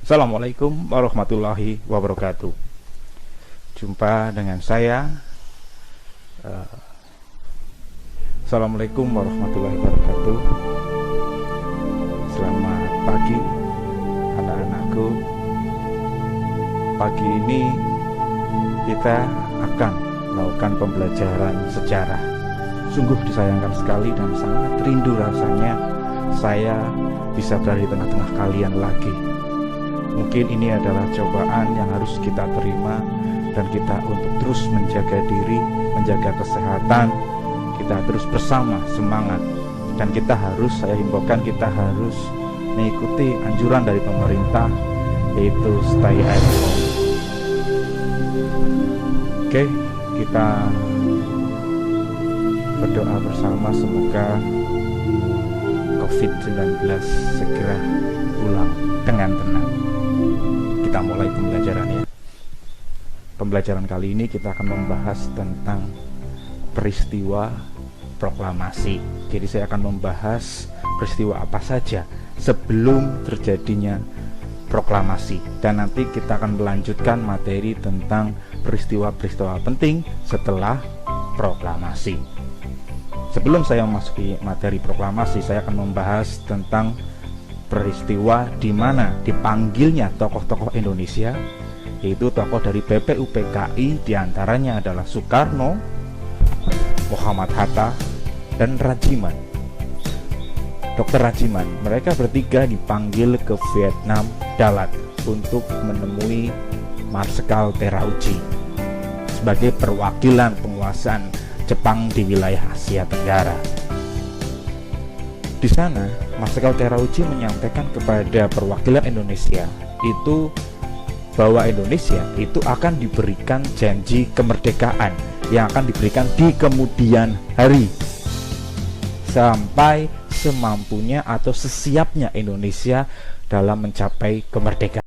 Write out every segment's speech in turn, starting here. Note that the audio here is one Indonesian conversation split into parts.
Assalamualaikum warahmatullahi wabarakatuh. Jumpa dengan saya. Assalamualaikum warahmatullahi wabarakatuh. Selamat pagi anak-anakku. Pagi ini kita akan melakukan pembelajaran sejarah. Sungguh disayangkan sekali dan sangat rindu rasanya saya bisa berada di tengah-tengah kalian lagi. Mungkin ini adalah cobaan yang harus kita terima, dan kita untuk terus menjaga diri, menjaga kesehatan, kita terus bersama semangat. Dan kita harus, saya himbaukan, kita harus mengikuti anjuran dari pemerintah, yaitu stay at home. Oke, kita berdoa bersama semoga COVID-19 segera pulang dengan tenang. Kita mulai pembelajarannya. Pembelajaran kali ini kita akan membahas tentang peristiwa proklamasi. Jadi saya akan membahas peristiwa apa saja sebelum terjadinya proklamasi, dan nanti kita akan melanjutkan materi tentang peristiwa-peristiwa penting setelah proklamasi. Sebelum saya memasuki materi proklamasi, saya akan membahas tentang peristiwa di mana dipanggilnya tokoh-tokoh Indonesia, yaitu tokoh dari BPUPKI, diantaranya adalah Soekarno, Muhammad Hatta, dan Rajiman. Dr. Rajiman, mereka bertiga dipanggil ke Vietnam Dalat untuk menemui Marsekal Terauchi sebagai perwakilan penguasaan Jepang di wilayah Asia Tenggara. Di sana, Marsekal Terauchi menyampaikan kepada perwakilan Indonesia itu bahwa Indonesia itu akan diberikan janji kemerdekaan yang akan diberikan di kemudian hari, sampai semampunya atau sesiapnya Indonesia dalam mencapai kemerdekaan.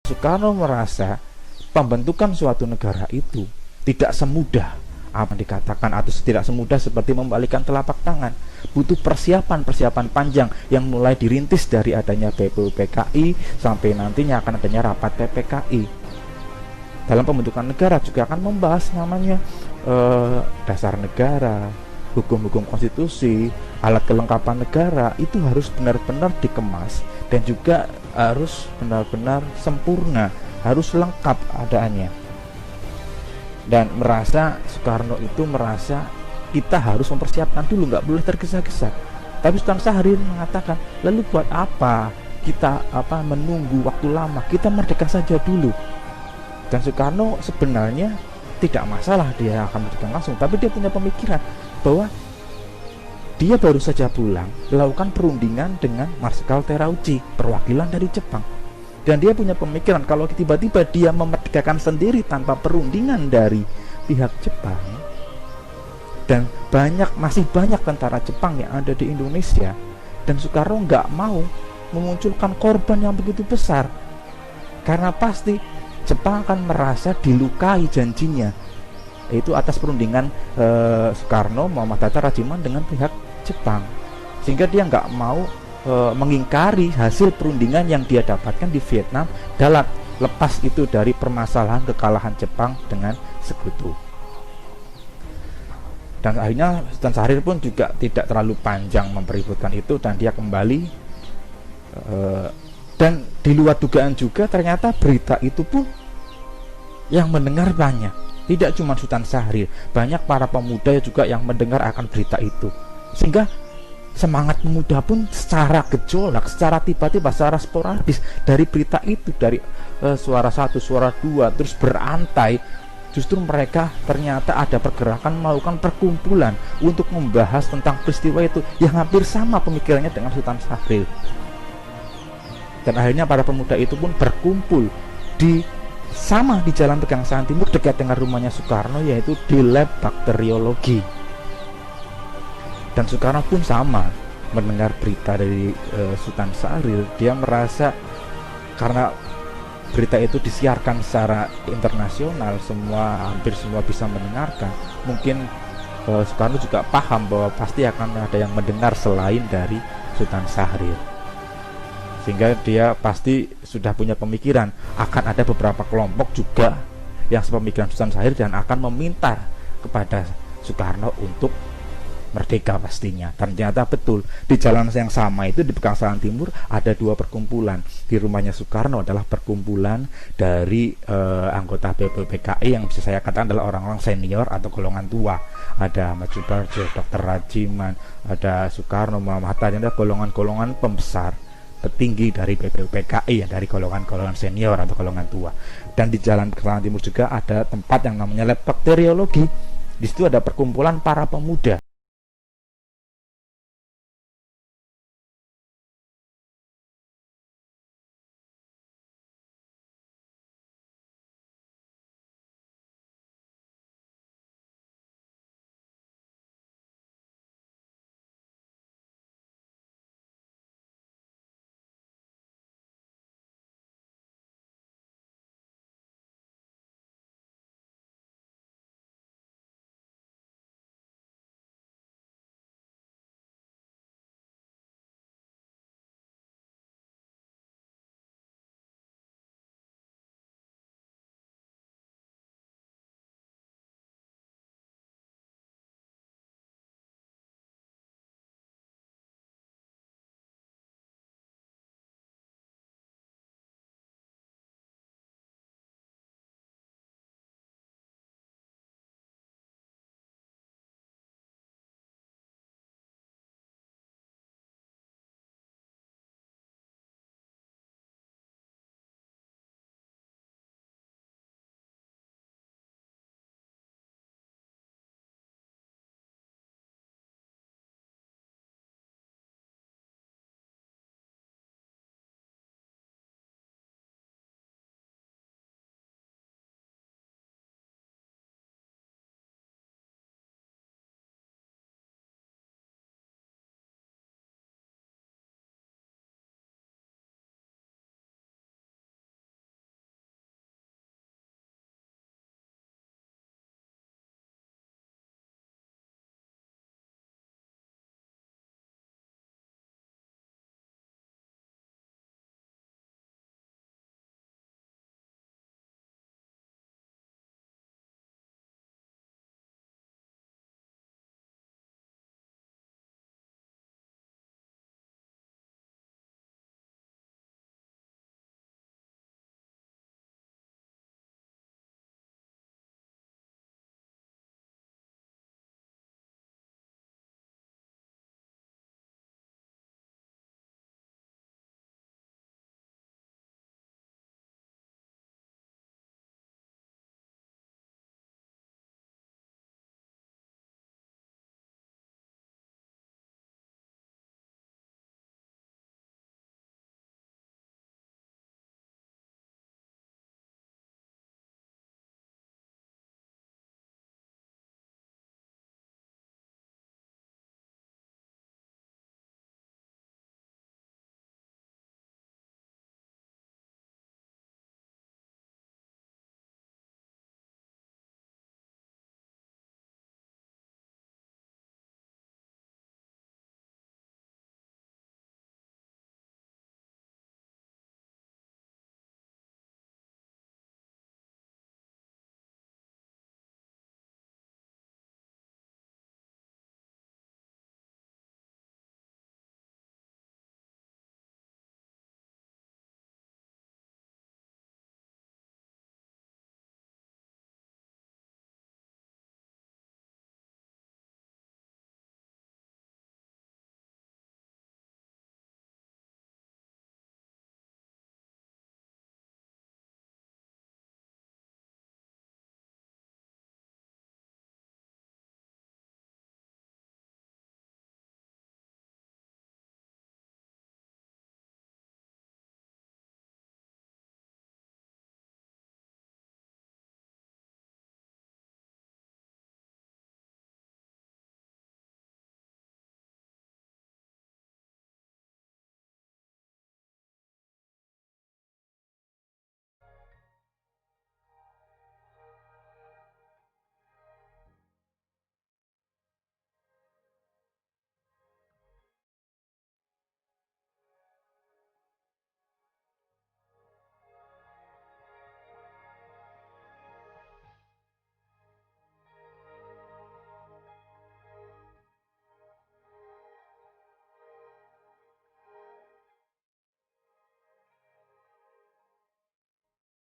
Soekarno merasa pembentukan suatu negara itu tidak semudah apa yang dikatakan, atau tidak semudah seperti membalikan telapak tangan. Butuh persiapan panjang yang mulai dirintis dari adanya BPUPKI sampai nantinya akan adanya rapat PPKI. Dalam pembentukan negara juga akan membahas namanya dasar negara, hukum-hukum konstitusi, alat kelengkapan negara. Itu harus benar-benar dikemas dan juga harus benar-benar sempurna, harus lengkap adaannya. Dan Soekarno itu merasa kita harus mempersiapkan dulu, nggak boleh tergesa-gesa. Tapi Sultan Syahrir mengatakan, lalu buat apa kita menunggu waktu lama, kita merdeka saja dulu. Dan Soekarno sebenarnya tidak masalah dia akan merdeka langsung, tapi dia punya pemikiran bahwa dia baru saja pulang melakukan perundingan dengan Marskal Terauchi, perwakilan dari Jepang. Dan dia punya pemikiran kalau tiba-tiba dia memerdekakan sendiri tanpa perundingan dari pihak Jepang, dan masih banyak tentara Jepang yang ada di Indonesia, dan Soekarno nggak mau memunculkan korban yang begitu besar, karena pasti Jepang akan merasa dilukai janjinya, yaitu atas perundingan Soekarno, Muhammad Hatta, Rajiman dengan pihak Jepang, sehingga dia nggak mau mengingkari hasil perundingan yang dia dapatkan di Vietnam dalam lepas itu dari permasalahan kekalahan Jepang dengan Sekutu. Dan akhirnya Sultan Syahrir pun juga tidak terlalu panjang mempeributkan itu, dan dia kembali dan di luar dugaan juga ternyata berita itu pun yang mendengar banyak, tidak cuma Sultan Syahrir, banyak para pemuda juga yang mendengar akan berita itu, sehingga semangat pemuda pun secara gejolak, secara tiba-tiba, secara sporadis dari berita itu, dari suara satu, suara dua, terus berantai. Justru mereka ternyata ada pergerakan melakukan perkumpulan untuk membahas tentang peristiwa itu yang hampir sama pemikirannya dengan Sultan Syahrir. Dan akhirnya para pemuda itu pun berkumpul di Jalan Pegangsaan Timur dekat dengan rumahnya Soekarno, yaitu di lab bakteriologi. Dan Soekarno pun sama mendengar berita dari Sultan Syahrir. Dia merasa karena berita itu disiarkan secara internasional, hampir semua bisa mendengarkan, mungkin Soekarno juga paham bahwa pasti akan ada yang mendengar selain dari Sultan Syahrir, sehingga dia pasti sudah punya pemikiran akan ada beberapa kelompok juga yang sepemikiran Sultan Syahrir dan akan meminta kepada Soekarno untuk merdeka pastinya. Dan ternyata betul, di jalan yang sama itu di Pegangsaan Timur ada dua perkumpulan. Di rumahnya Soekarno adalah perkumpulan dari anggota BPUPKI yang bisa saya katakan adalah orang-orang senior atau golongan tua. Ada Ahmad Subarjo, Dr. Rajiman, ada Soekarno, Muhammad Hatta, ada golongan-golongan pembesar petinggi dari BPUPKI, ya, dari golongan-golongan senior atau golongan tua. Dan di Jalan Pegangsaan Timur juga ada tempat yang namanya lab bakteriologi. Di situ ada perkumpulan para pemuda